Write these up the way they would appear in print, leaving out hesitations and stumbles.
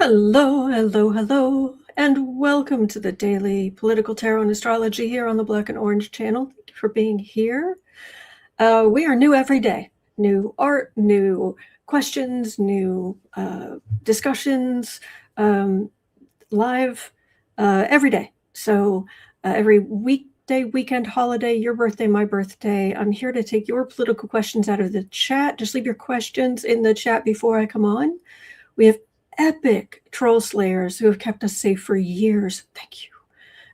Hello, hello, hello, and welcome to the Daily Political Tarot and Astrology here on the Black and Orange channel. Thank you for being here. We are new every day. New art, new questions, new discussions, live every day. So every weekday, weekend, holiday, your birthday, my birthday, I'm here to take your political questions out of the chat. Just leave your questions in the chat before I come on. We have epic troll slayers who have kept us safe for years. Thank you.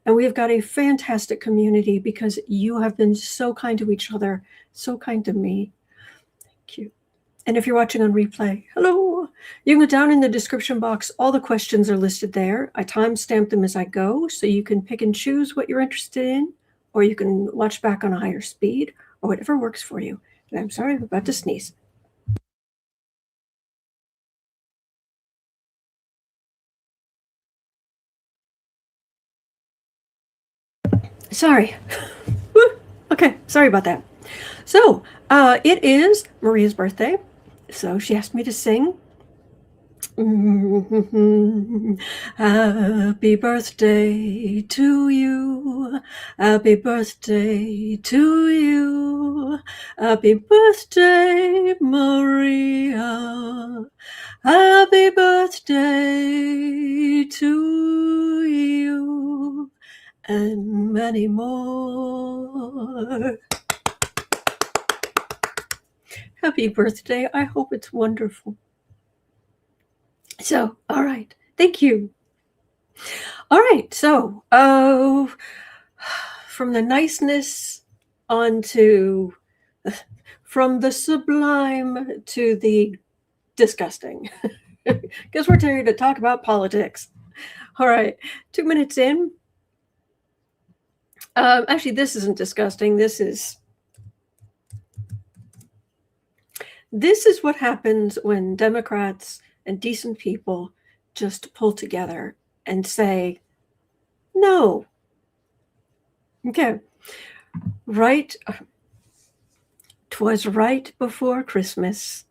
And we have got a fantastic community because you have been so kind to each other, so kind to me. Thank you. And if you're watching on replay, hello. You can go down in the description box. All the questions are listed there. I timestamp them as I go, so you can pick and choose what you're interested in, or you can watch back on a higher speed, or whatever works for you. And I'm sorry, I'm about to sneeze. Sorry. Okay, sorry about that. So, it is Maria's birthday, so she asked me to sing. Happy birthday to you. Happy birthday to you. Happy birthday, Maria. Happy birthday to you. And many more. Happy birthday. I hope it's wonderful. So, all right. Thank you. All right. So, from the niceness onto, from the sublime to the disgusting. Because we're here to talk about politics. All right. 2 minutes in. Actually, this isn't disgusting. This is what happens when Democrats and decent people just pull together and say, no. Okay. Right. 'Twas right before Christmas.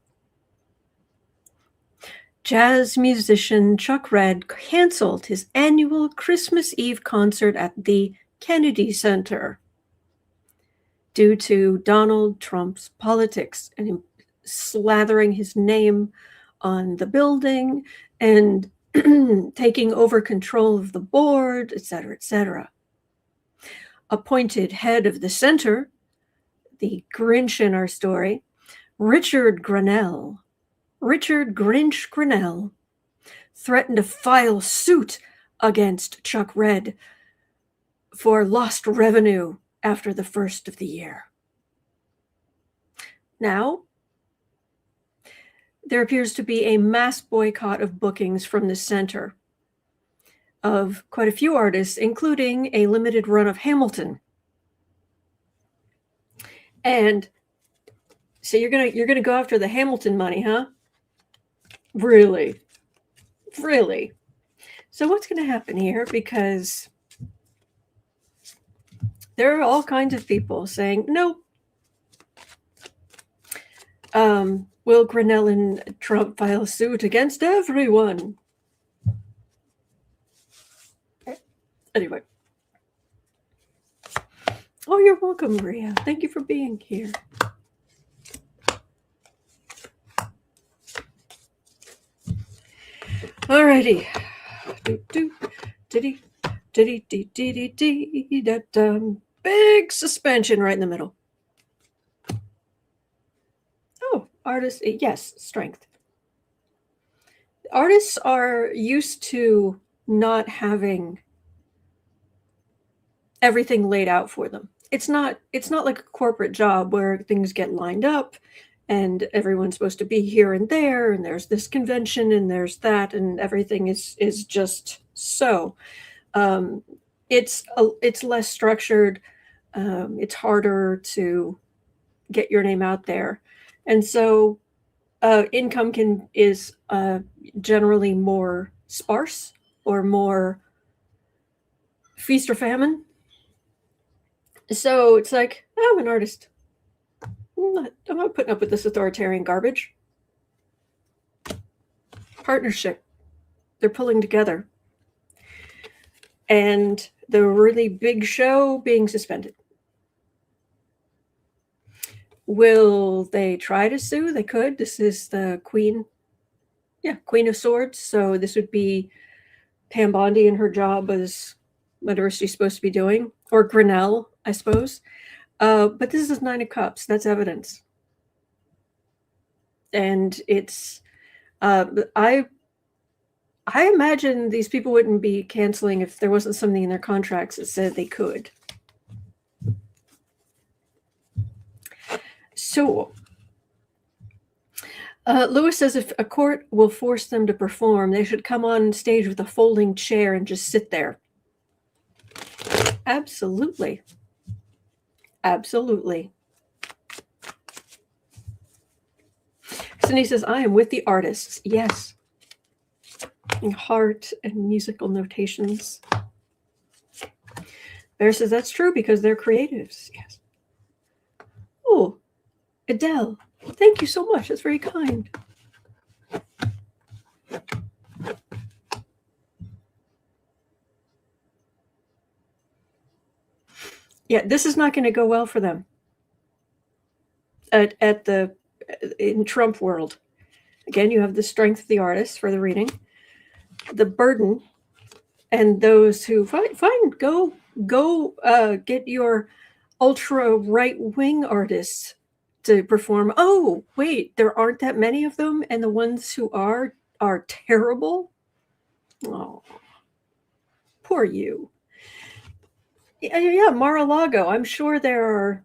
Jazz musician Chuck Red canceled his annual Christmas Eve concert at the Kennedy Center due to Donald Trump's politics and him slathering his name on the building and taking over control of the board, etc., etc. Appointed head of the center, the Grinch in our story, Richard Grenell, Richard Grinch Grenell, threatened to file suit against Chuck Red for lost revenue after the first of the year. Now, there appears to be a mass boycott of bookings from the center of quite a few artists, including a limited run of Hamilton. And so you're gonna go after the Hamilton money, huh? Really? Really? So what's gonna happen here? Because there are all kinds of people saying, nope. Will Grenell and Trump file suit against everyone? Anyway. Oh, you're welcome, Maria. Thank you for being here. Alrighty. Big suspension right in the middle. Oh, artists, yes, strength. Artists are used to not having everything laid out for them. It's not like a corporate job where things get lined up and everyone's supposed to be here and there, and there's this convention and there's that, and everything is just so. It's less structured. It's harder to get your name out there, and so income is generally more sparse or more feast or famine. So it's like, I'm an artist. I'm not putting up with this authoritarian garbage. Partnership. they're pulling together. And the really big show being suspended. Will they try to sue? They could. This is the Queen. Yeah, Queen of Swords. So this would be Pam Bondi and her job as whatever she's supposed to be doing. Or Grenell, I suppose. But this is 9 of Cups. That's evidence. And it's... I imagine these people wouldn't be canceling if there wasn't something in their contracts that said they could. So, Lewis says if a court will force them to perform, they should come on stage with a folding chair and just sit there. Absolutely. Absolutely. Cindy says, I am with the artists. Yes. Heart and musical notations. Bear says that's true because they're creatives. Yes. Oh, Adele, thank you so much. That's very kind. Yeah, this is not going to go well for them in Trump world. Again, you have the strength of the artist for the reading, the burden, and those who fine go get your ultra right wing artists to perform. Oh, wait, there aren't that many of them, and the ones who are terrible. Oh, poor you. Yeah, Mar-a-Lago. I'm sure there are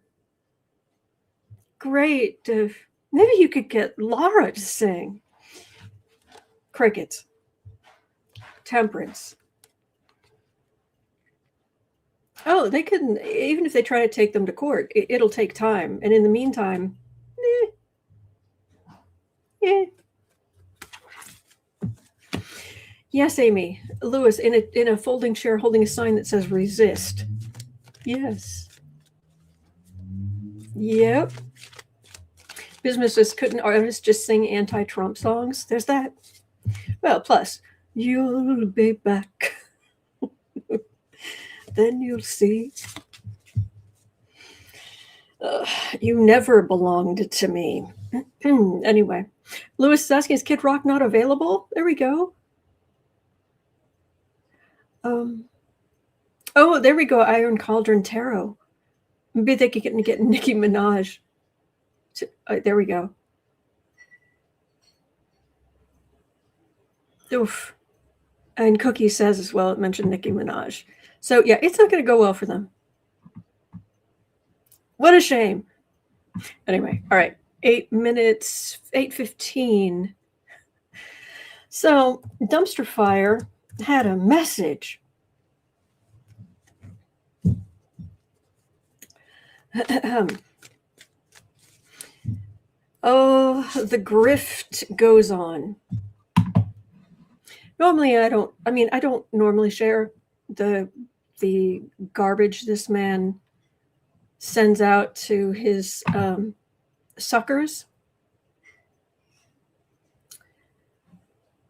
great. Maybe you could get Laura to sing. Crickets. Temperance. Oh, they couldn't. Even if they try to take them to court, it'll take time. And in the meantime, Yes, Amy. Lewis in a folding chair holding a sign that says resist. Yes. Yep. Businesses couldn't artists just sing anti-Trump songs? There's that. Well, plus, you'll be back. Then you'll see. You never belonged to me. Anyway, Lewis is asking, is Kid Rock not available? There we go. Oh, there we go. Iron Cauldron Tarot. Maybe they could get Nicki Minaj. There we go. Oof. And Cookie says as well, it mentioned Nicki Minaj. So yeah, it's not going to go well for them. What a shame. Anyway, all right. 8 minutes, 8:15. So Dumpster Fire had a message. Oh, the grift goes on. Normally, I don't normally share the garbage this man sends out to his suckers.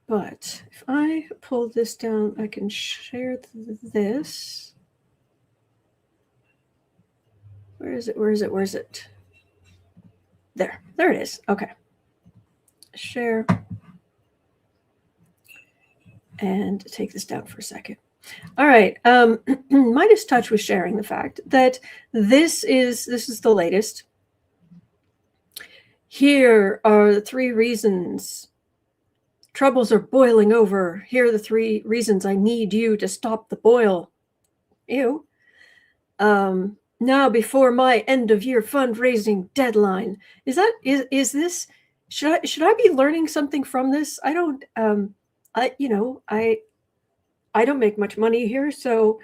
But if I pull this down, I can share this. Where is it? There it is. Okay. Share. And take this down for a second. All right. Midas Touch was sharing the fact that this is the latest. Here are the 3 reasons troubles are boiling over. Here are the 3 reasons I need you to stop the boil. Ew. Now before my end of year fundraising deadline. Is this? Should I be learning something from this? I don't. I don't make much money here, so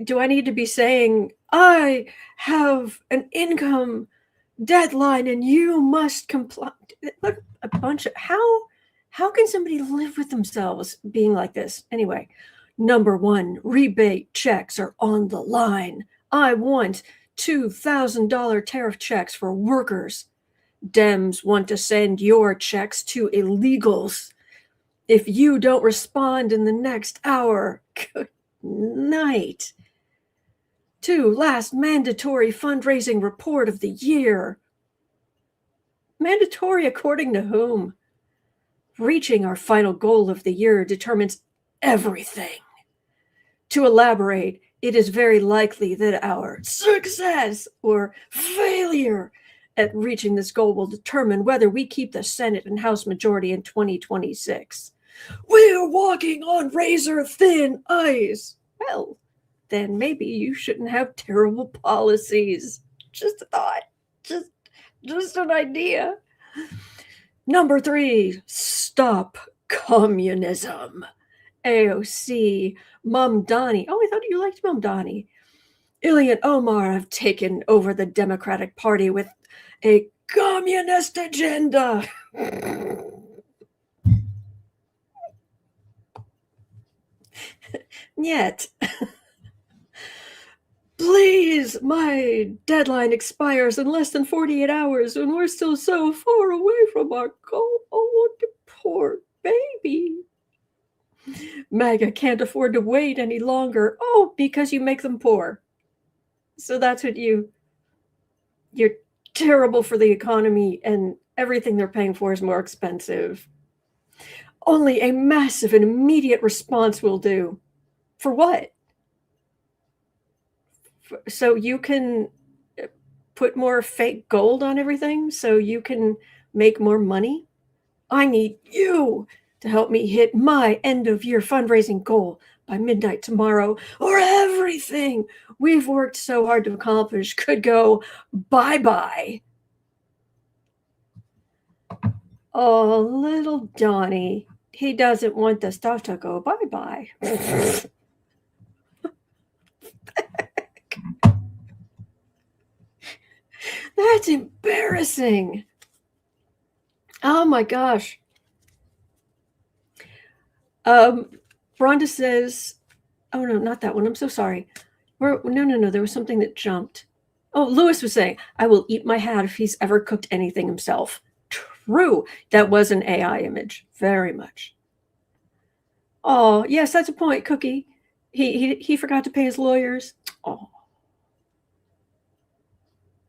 do I need to be saying I have an income deadline and you must comply? What a bunch of how can somebody live with themselves being like this? Anyway, number 1, rebate checks are on the line. I want $2,000 tariff checks for workers. Dems want to send your checks to illegals. If you don't respond in the next hour, good night. 2, last mandatory fundraising report of the year. Mandatory according to whom? Reaching our final goal of the year determines everything. To elaborate, it is very likely that our success or failure at reaching this goal will determine whether we keep the Senate and House majority in 2026. We're walking on razor-thin ice. Well, then maybe you shouldn't have terrible policies. Just a thought. Just an idea. Number 3, stop communism. AOC, Mamdani. Oh, I thought you liked Mamdani. Ilhan Omar have taken over the Democratic Party with a communist agenda. Yet, please, my deadline expires in less than 48 hours and we're still so far away from our goal. Oh, the poor baby. MAGA can't afford to wait any longer. Oh, because you make them poor. So that's what you're terrible for the economy and everything they're paying for is more expensive. Only a massive and immediate response will do. For what? So you can put more fake gold on everything so you can make more money? I need you to help me hit my end of year fundraising goal by midnight tomorrow, or everything we've worked so hard to accomplish could go bye-bye. Oh, little Donnie, he doesn't want the stuff to go bye-bye. That's embarrassing. Oh my gosh. Rhonda says, oh no, not that one. I'm so sorry. No. There was something that jumped. Oh, Lewis was saying, I will eat my hat if he's ever cooked anything himself. True. That was an AI image. Very much. Oh, yes, that's a point, Cookie. He forgot to pay his lawyers. Oh.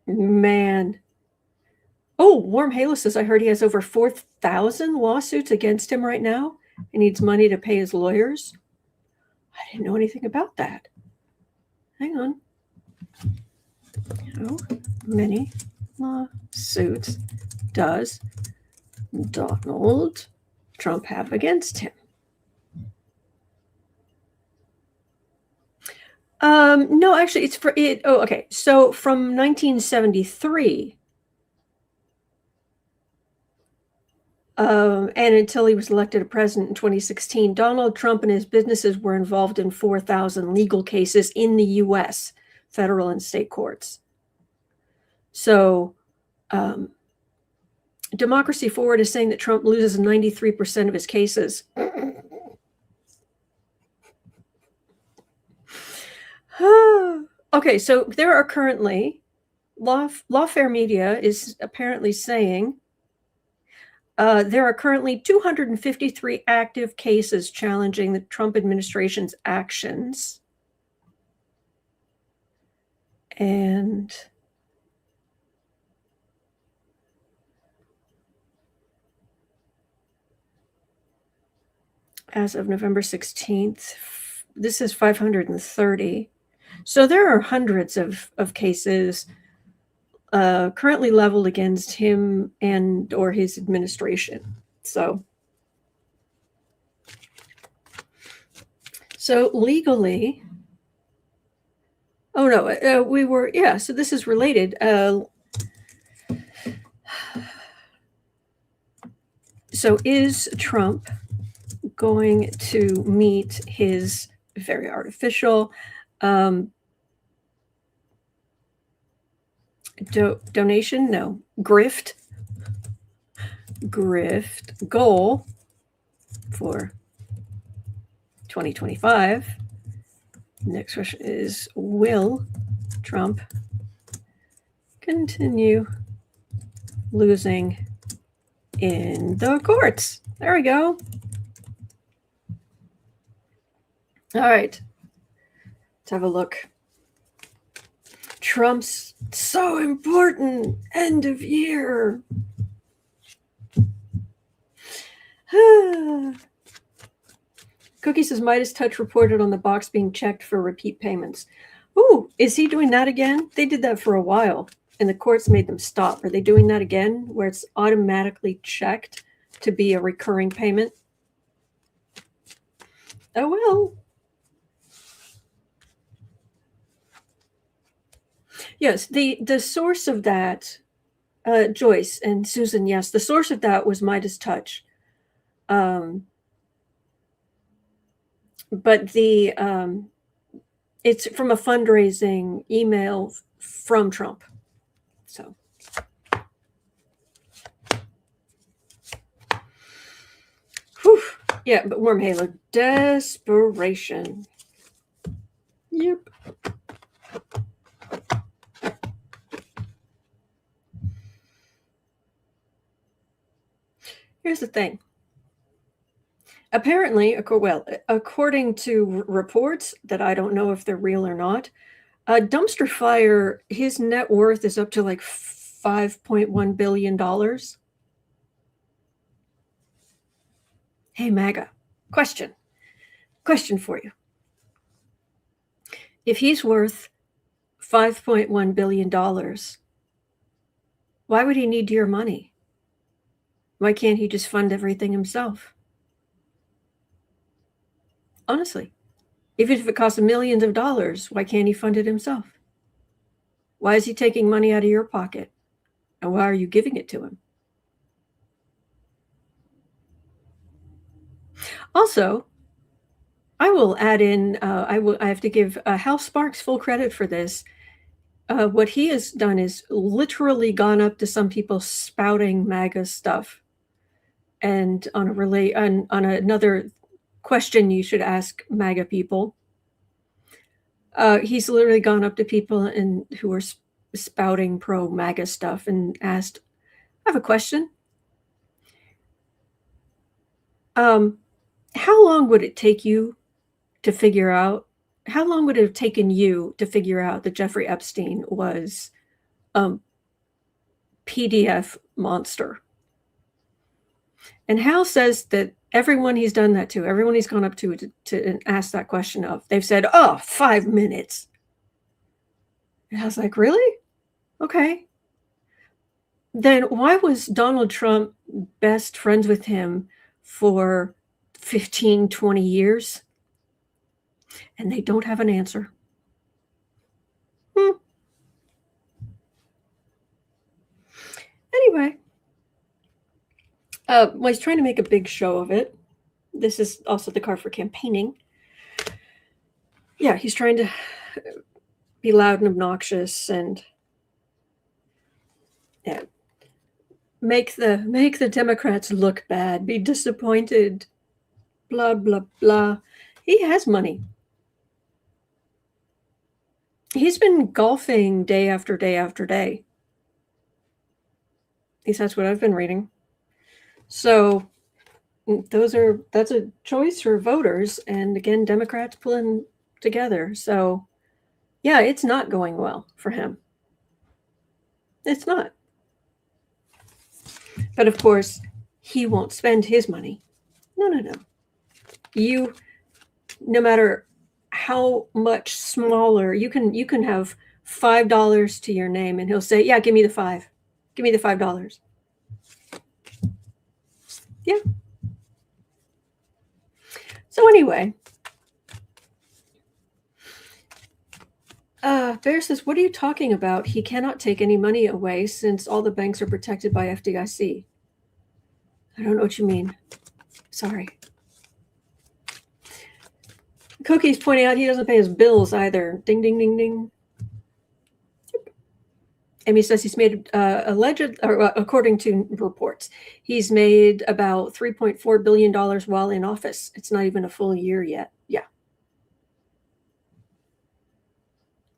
Man. Oh, Warm Halo says, I heard he has over 4,000 lawsuits against him right now. He needs money to pay his lawyers. I didn't know anything about that. Hang on. How many lawsuits does Donald Trump have against him? No, actually, it's for it. Oh, okay. So from 1973, and until he was elected president in 2016, Donald Trump and his businesses were involved in 4,000 legal cases in the U.S., federal and state courts. So Democracy Forward is saying that Trump loses 93% of his cases. Okay, so there are currently, Lawfare Media is apparently saying there are currently 253 active cases challenging the Trump administration's actions. And as of November 16th, this is 530. So there are hundreds of cases currently leveled against him and or his administration. So legally, oh no, we were, yeah, so this is related. So is Trump going to meet his very artificial donation? No, grift goal for 2025. Next question is, will Trump continue losing in the courts? There we go. All right. Let's have a look. Trump's so important. End of year. Cookie says Midas Touch reported on the box being checked for repeat payments. Ooh, is he doing that again? They did that for a while, and the courts made them stop. Are they doing that again, where it's automatically checked to be a recurring payment? Oh, well. Yes, the source of that, Joyce and Susan, yes, the source of that was Midas Touch. But it's from a fundraising email from Trump. So. Whew. Yeah, but Worm Halo. Desperation. Yep. Here's the thing. Apparently, according to reports that I don't know if they're real or not, Dumpster Fire, his net worth is up to like $5.1 billion. Hey, MAGA, question for you. If he's worth $5.1 billion, why would he need your money? Why can't he just fund everything himself? Honestly, even if it costs millions of dollars, why can't he fund it himself? Why is he taking money out of your pocket? And why are you giving it to him? Also, I will add in, I have to give Hal Sparks full credit for this. What he has done is literally gone up to some people spouting MAGA stuff. And on another question you should ask MAGA people, he's literally gone up to people who are spouting pro-MAGA stuff and asked, I have a question. How long would it take you to figure out, how long would it have taken you to figure out that Jeffrey Epstein was a PDF monster? And Hal says that everyone he's done that to, everyone he's gone up to ask that question of, they've said, 5 minutes. And I was like, really? Okay. Then why was Donald Trump best friends with him for 15, 20 years? And they don't have an answer. Anyway, well, he's trying to make a big show of it. This is also the card for campaigning. Yeah, he's trying to be loud and obnoxious and make the Democrats look bad, be disappointed, blah, blah, blah. He has money. He's been golfing day after day after day. At least that's what I've been reading. So that's a choice for voters. And again, Democrats pulling together. So yeah, it's not going well for him. It's not. But of course, he won't spend his money. No. You, no matter how much smaller, you can have $5 to your name, and he'll say, "Yeah, give me the $5. Give me the $5." Yeah. So anyway, Bear says, "What are you talking about? He cannot take any money away since all the banks are protected by FDIC." I don't know what you mean. Sorry. Cookie's pointing out he doesn't pay his bills either. Ding, ding, ding, ding. Amy says he's made according to reports, he's made about $3.4 billion while in office. It's not even a full year yet. Yeah.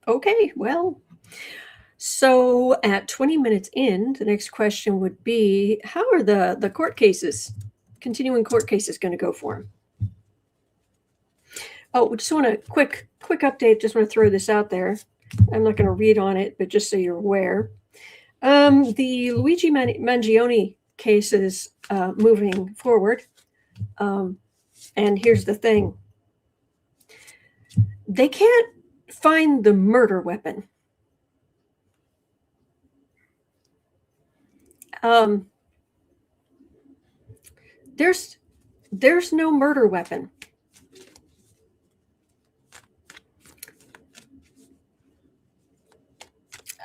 Okay, well, so at 20 minutes in, the next question would be, how are the court cases, continuing court cases, going to go for him? Oh, just want a quick update. Just want to throw this out there. I'm not going to read on it, but just so you're aware. The Luigi Mangione case is moving forward. And here's the thing. They can't find the murder weapon. There's no murder weapon.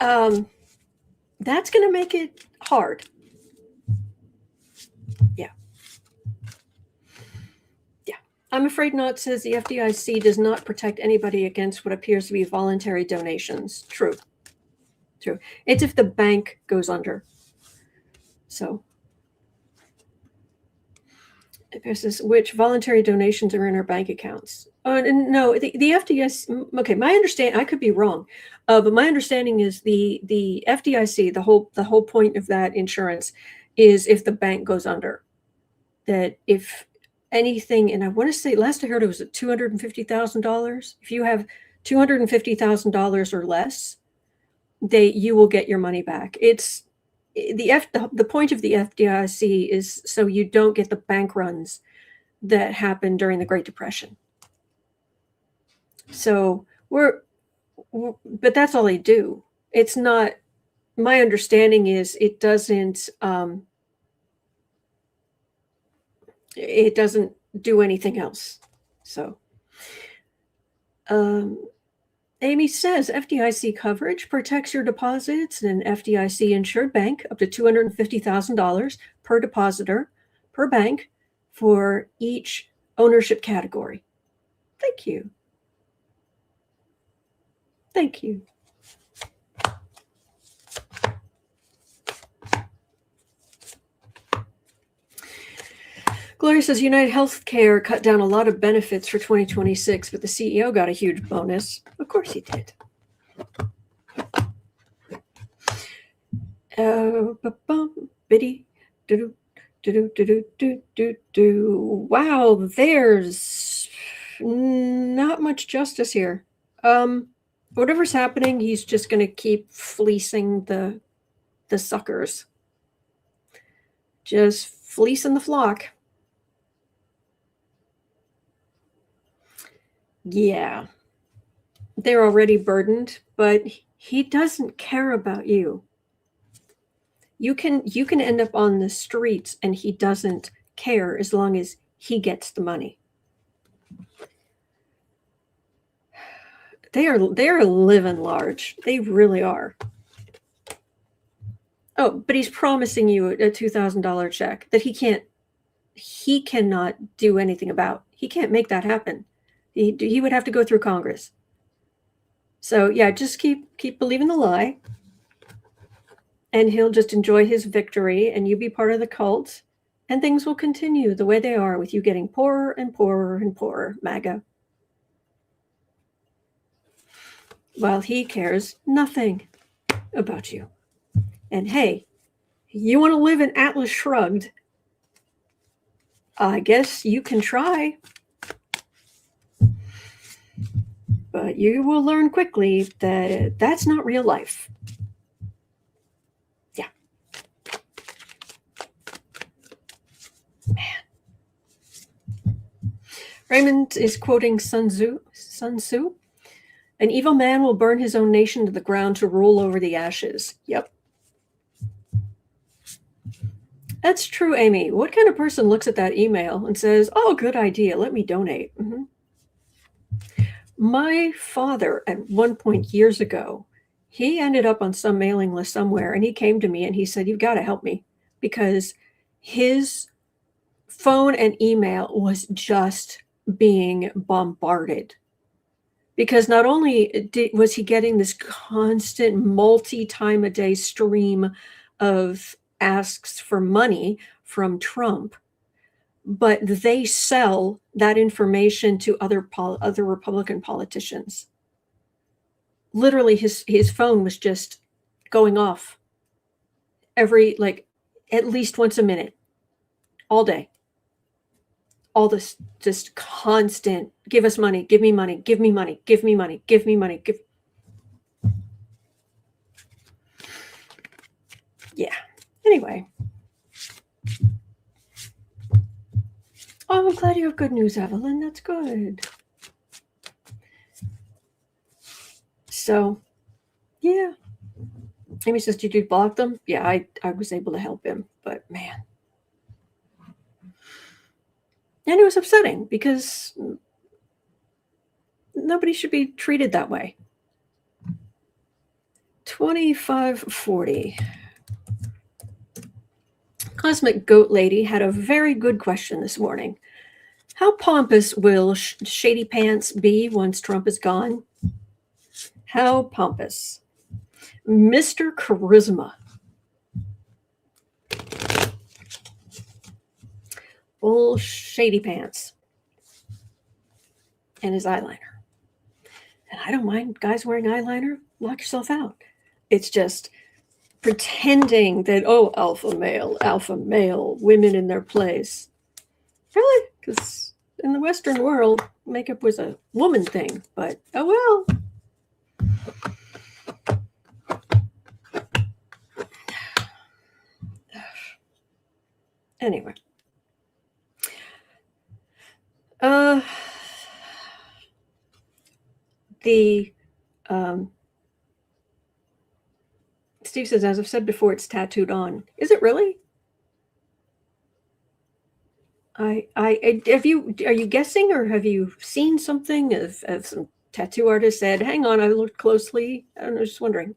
That's going to make it hard. Yeah. I'm afraid not, says the FDIC does not protect anybody against what appears to be voluntary donations. True. It's if the bank goes under. So, this is which voluntary donations are in our bank accounts. No, the FDIC. Okay, my understanding. I could be wrong, but my understanding is the FDIC. The whole point of that insurance is if the bank goes under. That if anything, and I want to say last I heard it was at $250,000. If you have $250,000 or less, you will get your money back. It's the point of the FDIC is so you don't get the bank runs that happened during the Great Depression. So but that's all they do. It's not. My understanding is it doesn't. It doesn't do anything else. So, Amy says FDIC coverage protects your deposits in an FDIC insured bank up to $250,000 per depositor per bank for each ownership category. Thank you. Gloria says United Healthcare cut down a lot of benefits for 2026, but the CEO got a huge bonus. Of course he did. Biddy. Wow, there's not much justice here. Whatever's happening, he's just going to keep fleecing the suckers. Just fleecing the flock. Yeah, they're already burdened, but he doesn't care about you. You can end up on the streets and he doesn't care as long as he gets the money. They're living large. They really are. Oh, but he's promising you a $2,000 check that he cannot do anything about. He can't make that happen. He would have to go through Congress. So yeah, just keep believing the lie, and he'll just enjoy his victory, and you be part of the cult, and things will continue the way they are with you getting poorer and poorer and poorer, MAGA. While he cares nothing about you. And hey, you want to live in Atlas Shrugged? I guess you can try. But you will learn quickly that that's not real life. Yeah. Man. Raymond is quoting Sun Tzu. An evil man will burn his own nation to the ground to rule over the ashes. Yep. That's true, Amy. What kind of person looks at that email and says, oh, good idea, let me donate? Mm-hmm. My father, at one point years ago, he ended up on some mailing list somewhere, and he came to me and he said, you've got to help me, because his phone and email was just being bombarded. Because not only was he getting this constant multi-time-a-day stream of asks for money from Trump, but they sell that information to other Republican politicians. Literally, his phone was just going off at least once a minute, all day. all this just constant, give us money, give me money, give me money, give me money, give me money, give. Yeah. Anyway. Oh, I'm glad you have good news, Evelyn. That's good. So, yeah. Amy says, did you block them? Yeah, I was able to help him, but man. And it was upsetting because nobody should be treated that way. 2540. Cosmic Goat Lady had a very good question this morning. How pompous will Shady Pants be once Trump is gone? How pompous? Mr. Charisma. Old Shady Pants. And his eyeliner. And I don't mind guys wearing eyeliner. Knock yourself out. It's just pretending that, oh, alpha male, women in their place. Really? Because in the Western world, makeup was a woman thing. But, oh well. Anyway. Steve says, as I've said before, it's tattooed on. Is it really? Are you guessing, or have you seen something of some tattoo artist said, hang on, I looked closely. I'm just wondering.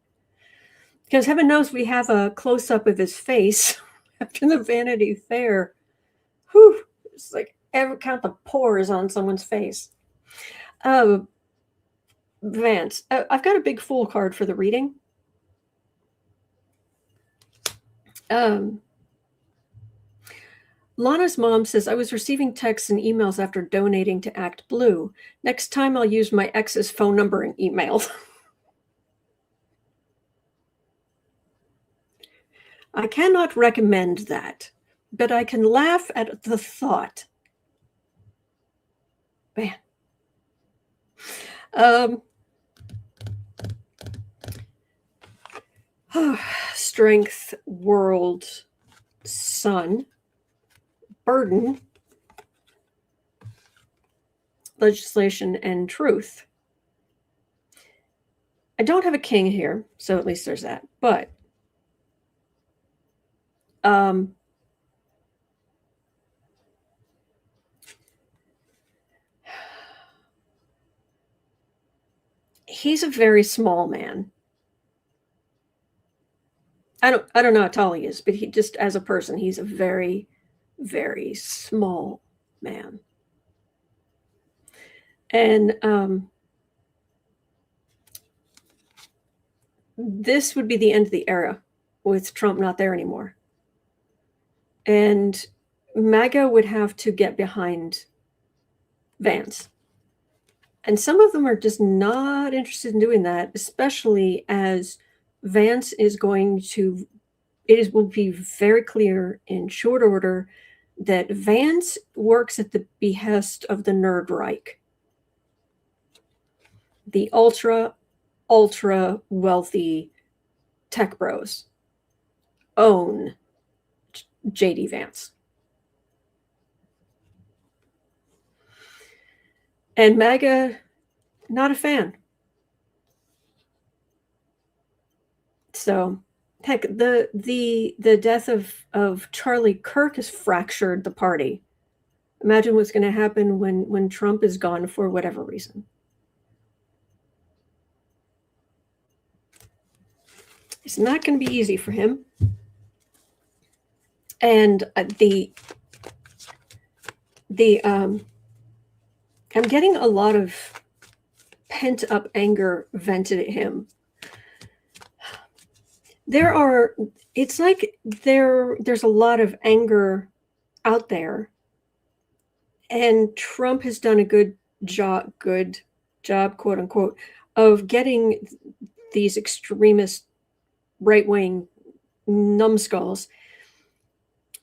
Because heaven knows we have a close-up of his face after the Vanity Fair. Whew, it's like ever count the pores on someone's face. Vance, I've got a big Fool card for the reading. Lana's mom says, I was receiving texts and emails after donating to Act Blue. Next time I'll use my ex's phone number and email. I cannot recommend that, but I can laugh at the thought. Man. Strength, world, sun, burden, legislation, and truth. I don't have a king here, so at least there's that. But he's a very small man. I don't know how tall he is, but he just, as a person, he's a very, very small man. And this would be the end of the era with Trump not there anymore. And MAGA would have to get behind Vance. And some of them are just not interested in doing that, especially as Vance is going to, will be very clear in short order that Vance works at the behest of the Nerd Reich. The ultra wealthy tech bros own JD Vance. And MAGA, not a fan. So, heck, the death of Charlie Kirk has fractured the party. Imagine what's going to happen when Trump is gone for whatever reason. It's not going to be easy for him. And I'm getting a lot of pent-up anger vented at him. It's like there's a lot of anger out there, and Trump has done a good job, quote unquote, of getting these extremist right-wing numbskulls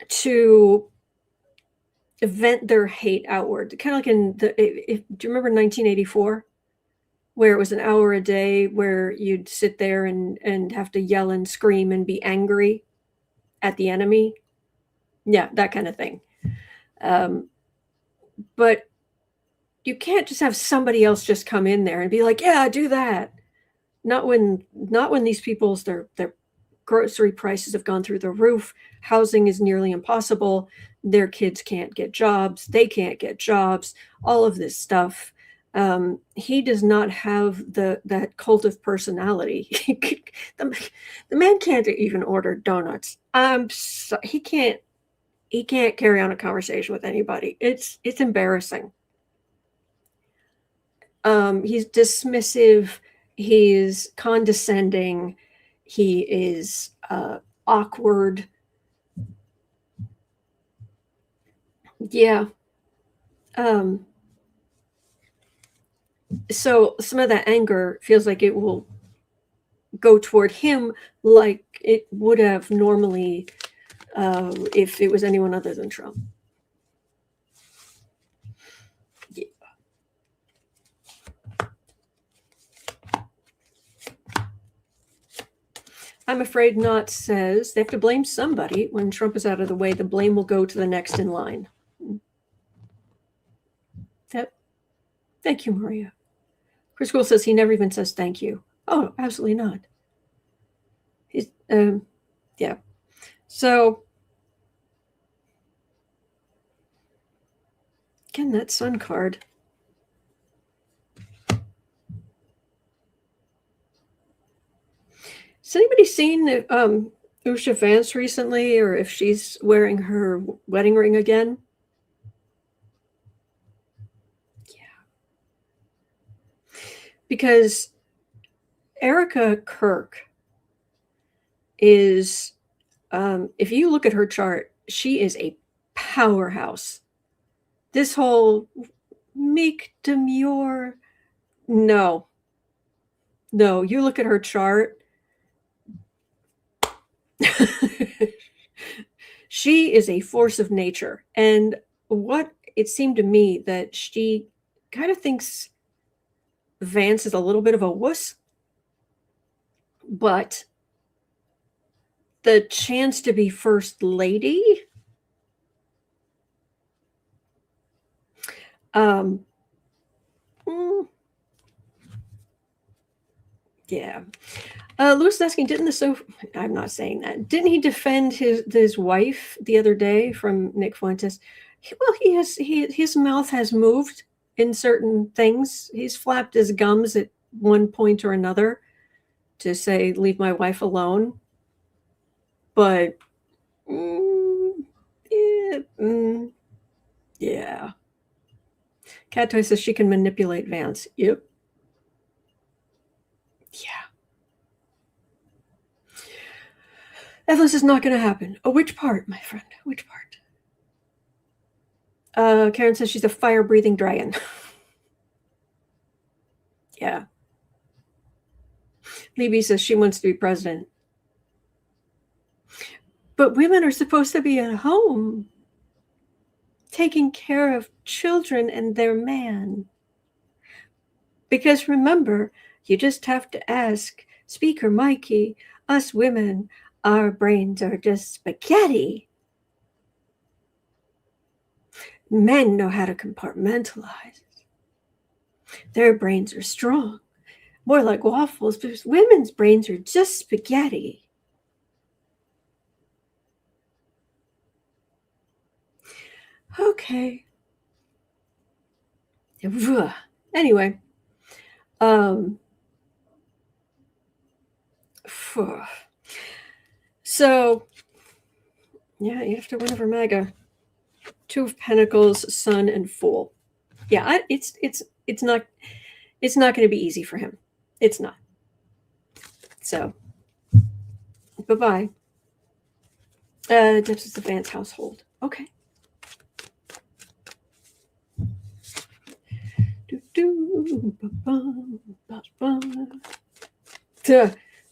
to vent their hate outward. Kind of like in do you remember 1984, where it was an hour a day where you'd sit there and have to yell and scream and be angry at the enemy? Yeah, that kind of thing. But you can't just have somebody else just come in there and be like, yeah, do that. Not when these people's their grocery prices have gone through the roof. Housing is nearly impossible. Their kids can't get jobs. They can't get jobs. All of this stuff. He does not have that cult of personality. the man can't even order donuts. He can't carry on a conversation with anybody. It's embarrassing. He's dismissive. He's condescending. He is awkward. Yeah. So some of that anger feels like it will go toward him like it would have normally if it was anyone other than Trump. Yeah. I'm afraid not says they have to blame somebody. When Trump is out of the way, the blame will go to the next in line. Yep. Thank you, Maria. Chris Gould says he never even says thank you. Oh, absolutely not. He's, yeah. So, again, that sun card. Has anybody seen Usha Vance recently, or if she's wearing her wedding ring again? Yeah. Because Erica Kirk is, if you look at her chart, she is a powerhouse. This whole meek demure, no, you look at her chart. She is a force of nature. And what it seemed to me that she kind of thinks Vance is a little bit of a wuss, but the chance to be first lady, yeah. Louis asking, I'm not saying that. Didn't he defend his wife the other day from Nick Fuentes? Well, his mouth has moved in certain things. He's flapped his gums at one point or another to say, leave my wife alone. But, yeah. Cat Toy says she can manipulate Vance. Yep. Yeah. Evelyn says not going to happen. Oh, which part, my friend? Which part? Karen says she's a fire-breathing dragon. Yeah. Libby says she wants to be president. But women are supposed to be at home, taking care of children and their man. Because remember, you just have to ask Speaker Mikey, us women, our brains are just spaghetti. Men know how to compartmentalize. Their brains are strong, more like waffles, because women's brains are just spaghetti. Okay. Anyway, so yeah, you have to win over MAGA. Two of Pentacles, Sun, and Fool. Yeah, it's not going to be easy for him. It's not. So, bye-bye. This is the Vance household. Okay.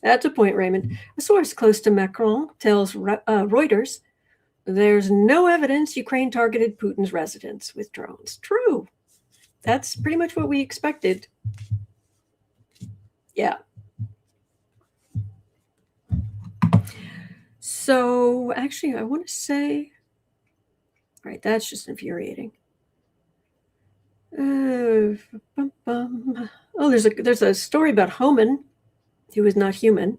That's a point, Raymond. A source close to Macron tells Reuters there's no evidence Ukraine targeted Putin's residence with drones. True. That's pretty much what we expected. Yeah. So actually, I want to say, all right, that's just infuriating. Oh, there's a story about Homan, who is not human.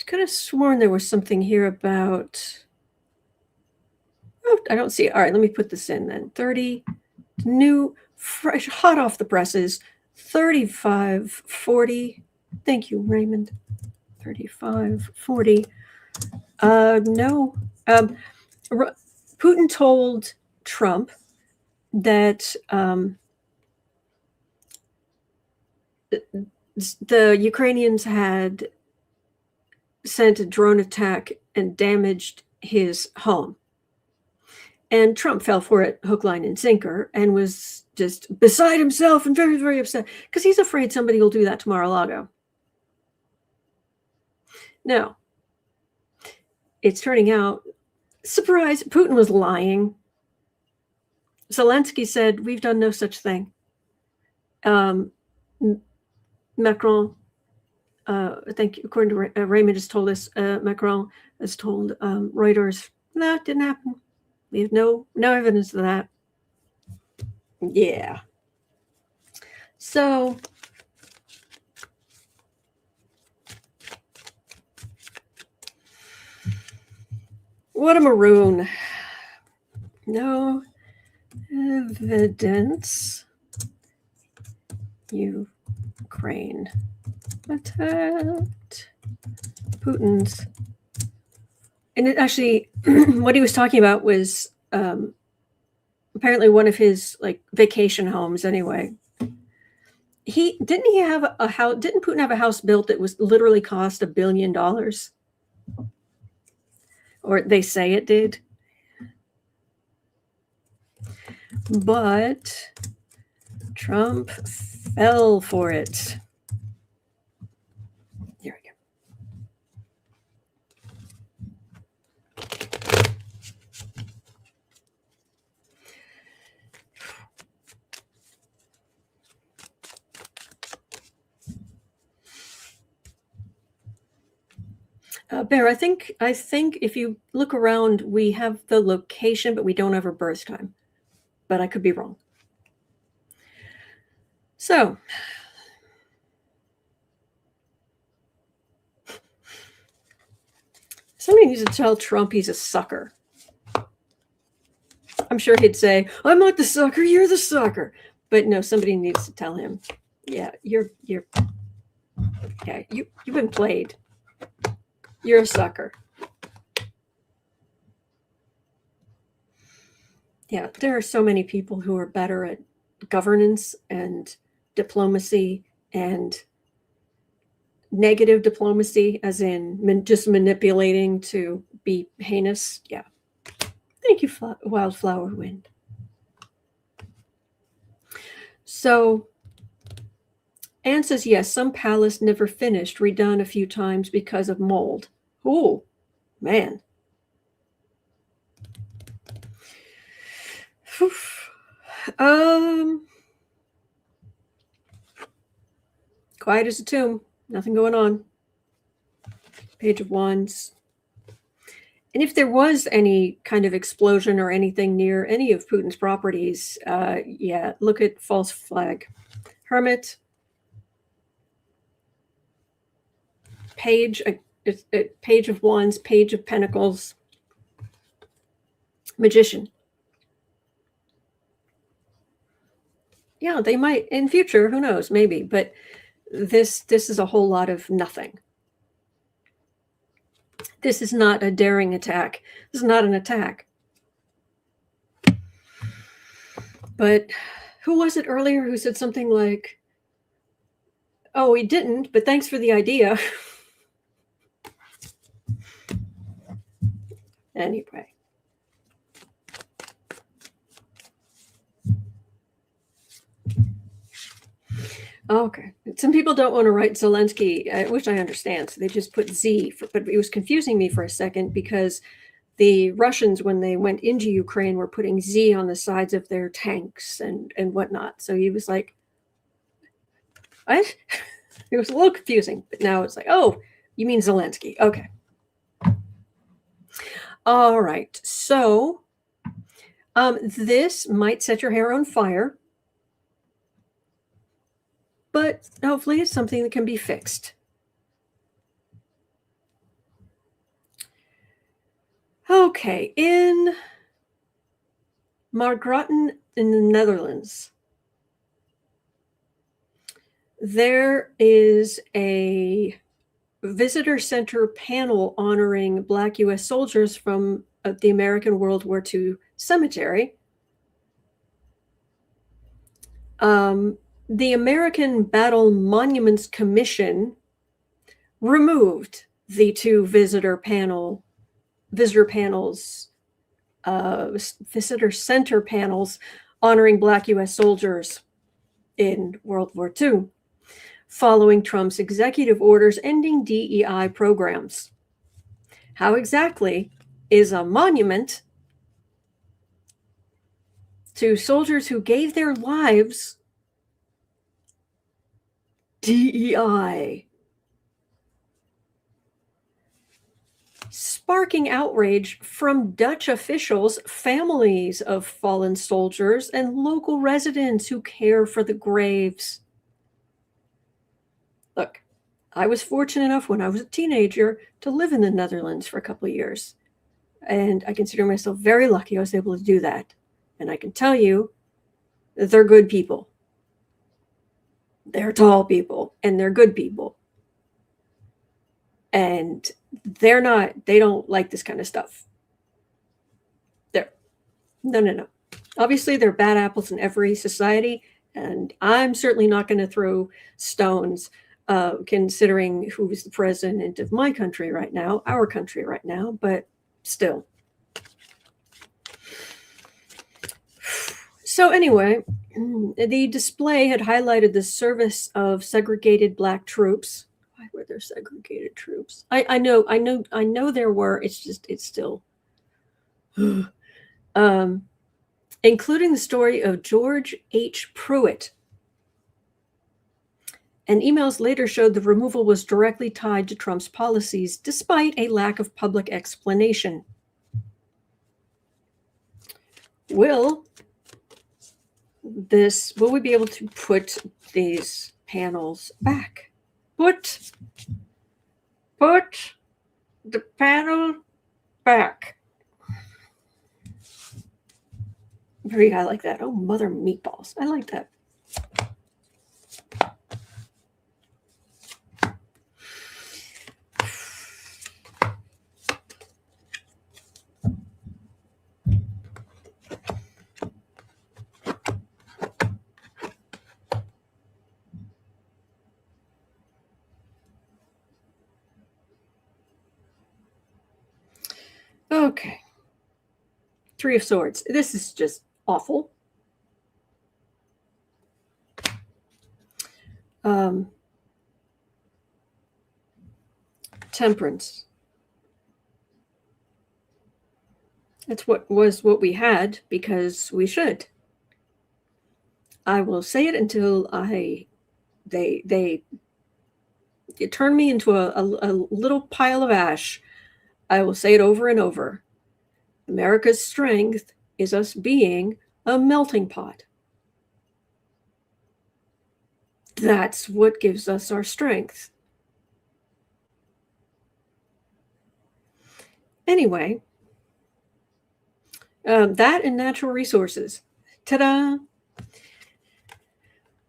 Could have sworn there was something here about. Oh, I don't see it. All right, let me put this in then. 30 new, fresh, hot off the presses. 3540. Thank you, Raymond. 3540. No. Putin told Trump that the Ukrainians had sent a drone attack and damaged his home. And Trump fell for it hook, line, and sinker and was just beside himself and very, very upset because he's afraid somebody will do that to Mar-a-Lago. Now, it's turning out, surprise, Putin was lying. Zelensky said, we've done no such thing. Macron, thank you, according to Raymond has told us, Macron has told Reuters, that didn't happen. We have no evidence of that. Yeah. So what a maroon. No evidence. Ukraine attacked Putin's. And it actually, what he was talking about was apparently one of his like vacation homes anyway. Didn't Putin have a house built that was literally cost $1 billion? Or they say it did. But Trump fell for it. Here we go. Bear, I think if you look around, we have the location, but we don't have her birth time. But I could be wrong. So, somebody needs to tell Trump he's a sucker. I'm sure he'd say, I'm not the sucker, you're the sucker. But no, somebody needs to tell him, yeah, you've been played. You're a sucker. Yeah, there are so many people who are better at governance and diplomacy and negative diplomacy, as in just manipulating to be heinous. Yeah. Thank you, Wildflower Wind. So Anne says, yes, some palace never finished, redone a few times because of mold. Oh, man. Quiet as a tomb. Nothing going on. Page of Wands. And if there was any kind of explosion or anything near any of Putin's properties, yeah, look at false flag. Hermit. Page of Wands, Page of Pentacles. Magician. Yeah, they might in future, who knows, maybe, but this is a whole lot of nothing. This is not a daring attack. This is not an attack. But who was it earlier who said something like, oh, he didn't, but thanks for the idea. Anyway. Okay. Some people don't want to write Zelensky, which I understand. So they just put Z, but it was confusing me for a second because the Russians, when they went into Ukraine, were putting Z on the sides of their tanks and whatnot. So he was like, what? It was a little confusing, but now it's like, oh, you mean Zelensky. Okay. All right. So this might set your hair on fire, but hopefully it's something that can be fixed. Okay. In Margraten in the Netherlands, there is a visitor center panel honoring Black U.S. soldiers from the American World War II cemetery. The American Battle Monuments Commission removed the two visitor center panels honoring Black U.S. soldiers in World War II, following Trump's executive orders ending DEI programs. How exactly is a monument to soldiers who gave their lives DEI? Sparking outrage from Dutch officials, families of fallen soldiers, and local residents who care for the graves. Look, I was fortunate enough when I was a teenager to live in the Netherlands for a couple of years. And I consider myself very lucky I was able to do that. And I can tell you that they're good people. They're tall people and they're good people. And they don't like this kind of stuff. No. Obviously, there are bad apples in every society. And I'm certainly not going to throw stones considering who's the president of my country right now, our country right now, but still. So anyway, the display had highlighted the service of segregated Black troops. Why were there segregated troops? I know there were. It's still. Including the story of George H. Pruitt. And emails later showed the removal was directly tied to Trump's policies, despite a lack of public explanation. Will we be able to put these panels back? Put the panel back. I like that. Oh, mother meatballs. I like that. Okay. Three of Swords. This is just awful. Temperance. That's what we had because we should. I will say it until they turn me into a little pile of ash. I will say it over and over. America's strength is us being a melting pot. That's what gives us our strength. Anyway, that and natural resources. Ta-da!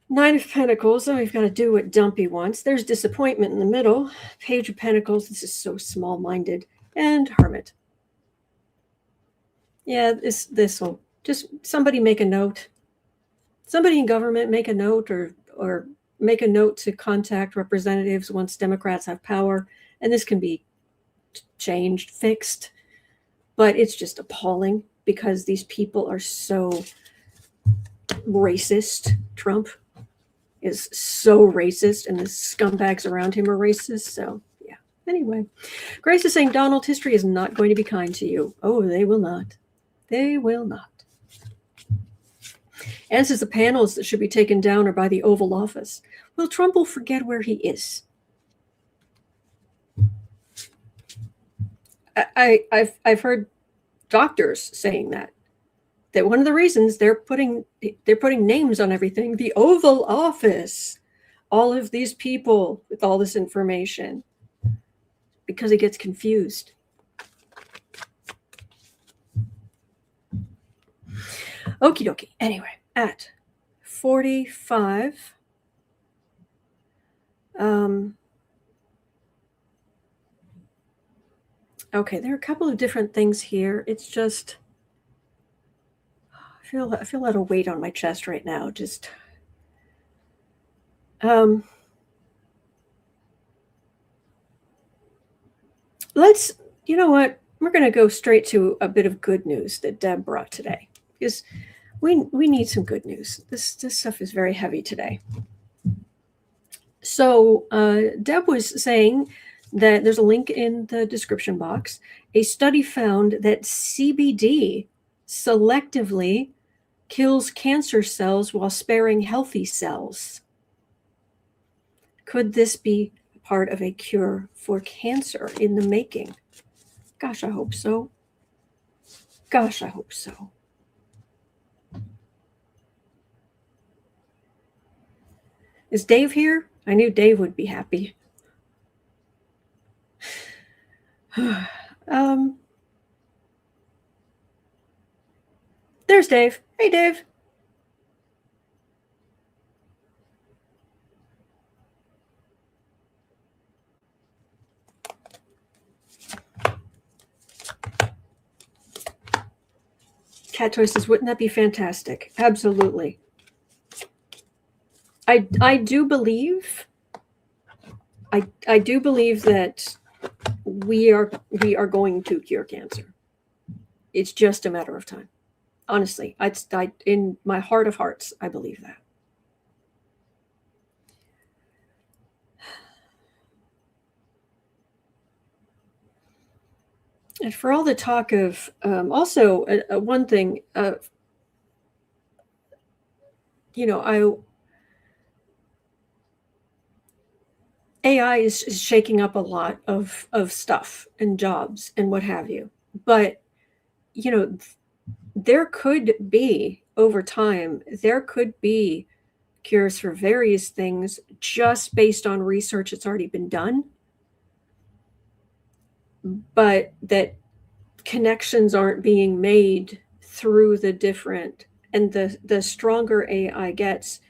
Nine of Pentacles. Oh, we've got to do what Dumpy wants. There's disappointment in the middle. Page of Pentacles. This is so small-minded. And Hermit. Yeah, this will just somebody make a note. Somebody in government make a note or make a note to contact representatives once Democrats have power. And this can be changed, fixed. But it's just appalling because these people are so racist. Trump. is so racist, and the scumbags around him are racist. So, yeah. Anyway, Grace is saying, Donald, history is not going to be kind to you. Oh, they will not. They will not. And says the panels that should be taken down are by the Oval Office. Well, Trump will forget where he is. I've heard doctors saying that one of the reasons they're putting names on everything, the Oval Office, all of these people with all this information, because he gets confused. Okie dokie. Anyway, at 45. Okay, there are a couple of different things here. It's just, I feel a lot of weight on my chest right now. Just, let's, you know what? We're going to go straight to a bit of good news that Deb brought today, because we need some good news. This stuff is very heavy today. So Deb was saying that there's a link in the description box. A study found that CBD selectively kills cancer cells while sparing healthy cells. Could this be part of a cure for cancer in the making? Gosh, I hope so. Gosh, I hope so. Is Dave here? I knew Dave would be happy. There's Dave. Hey, Dave. Cat Toy says, wouldn't that be fantastic? Absolutely. I do believe that we are going to cure cancer. It's just a matter of time. Honestly, I in my heart of hearts, I believe that. And for all the talk of also one thing, AI is shaking up a lot of stuff and jobs and what have you. But, there could be, over time, there could be cures for various things just based on research that's already been done. But that connections aren't being made through the different, and the stronger AI gets,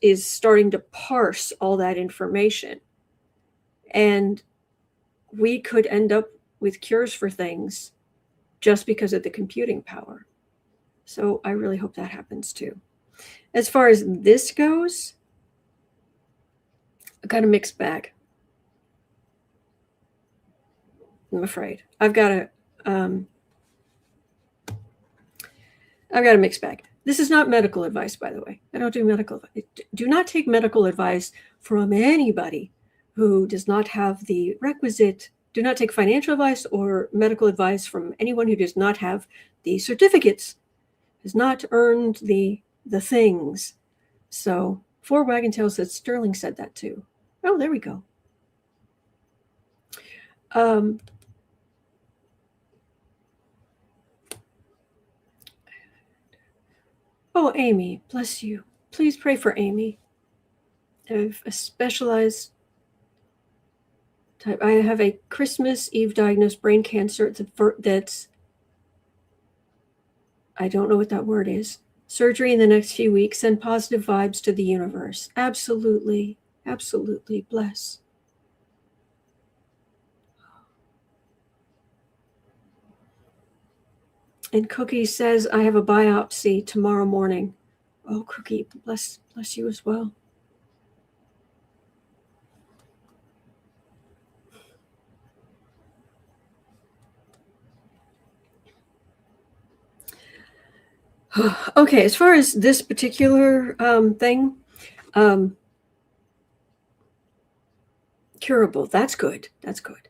is starting to parse all that information. And we could end up with cures for things just because of the computing power. So I really hope that happens too. As far as this goes, I got a mixed bag. I'm afraid I've got a mixed bag. This is not medical advice, by the way. I don't do medical advice. Do not take medical advice from anybody who does not have the requisite. Do not take financial advice or medical advice from anyone who does not have the certificates, has not earned the things. So, Four Wagon Tail said Sterling said that too. Oh, there we go. Oh, Amy, bless you. Please pray for Amy. I have a specialized type. I have a Christmas Eve diagnosed brain cancer that's, I don't know what that word is. Surgery in the next few weeks. Send positive vibes to the universe. Absolutely. Absolutely. Bless. And Cookie says, I have a biopsy tomorrow morning. Oh, Cookie, bless you as well. Okay, as far as this particular thing, Curable. That's good. That's good.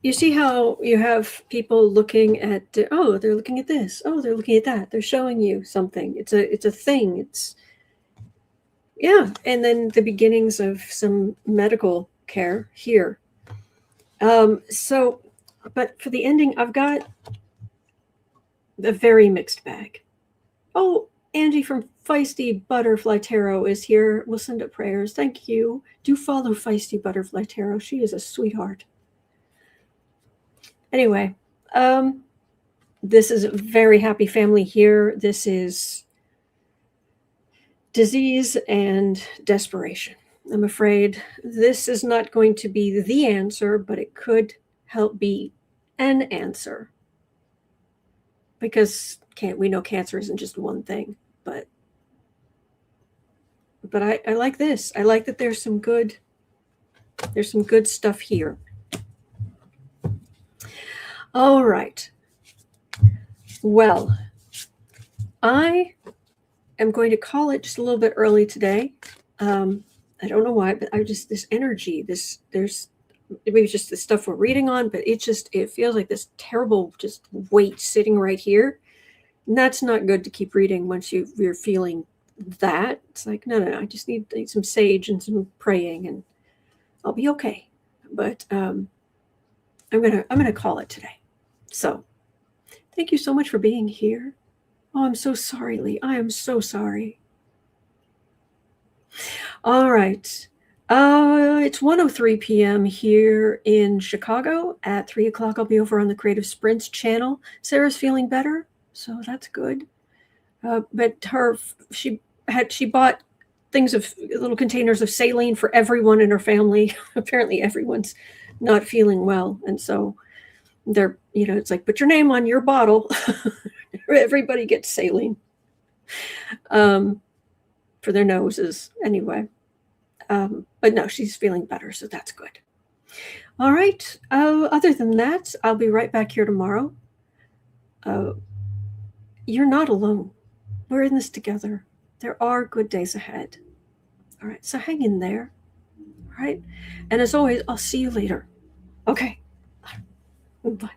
You see how you have people looking at, oh, they're looking at this. Oh, they're looking at that. They're showing you something. It's a thing. It's, yeah. And then the beginnings of some medical care here. But for the ending, I've got a very mixed bag. Oh, Angie from Feisty Butterfly Tarot is here. We'll send up prayers. Thank you. Do follow Feisty Butterfly Tarot. She is a sweetheart. Anyway, this is a very happy family here. This is disease and desperation. I'm afraid this is not going to be the answer, but it could help be an answer. Because we know cancer isn't just one thing, but I like this. I like that there's some good stuff here. All right. Well, I am going to call it just a little bit early today. I don't know why, but this energy, there's maybe just the stuff we're reading on, but it feels like this terrible just weight sitting right here. And that's not good to keep reading once you're feeling that. It's like, no, I just need some sage and some praying and I'll be okay. But I'm gonna call it today. So thank you so much for being here. Oh, I'm so sorry, Lee. I am so sorry. All right. It's 1:03 p.m. here in Chicago. At 3 o'clock, I'll be over on the Creative Sprints channel. Sarah's feeling better, so that's good. But she bought things of little containers of saline for everyone in her family. Apparently, everyone's not feeling well, and so they're, it's like, put your name on your bottle. Everybody gets saline for their noses anyway. But no, she's feeling better, so that's good. All right. Other than that, I'll be right back here tomorrow. You're not alone. We're in this together. There are good days ahead. All right, so hang in there. All right. And as always, I'll see you later. Okay. Bye.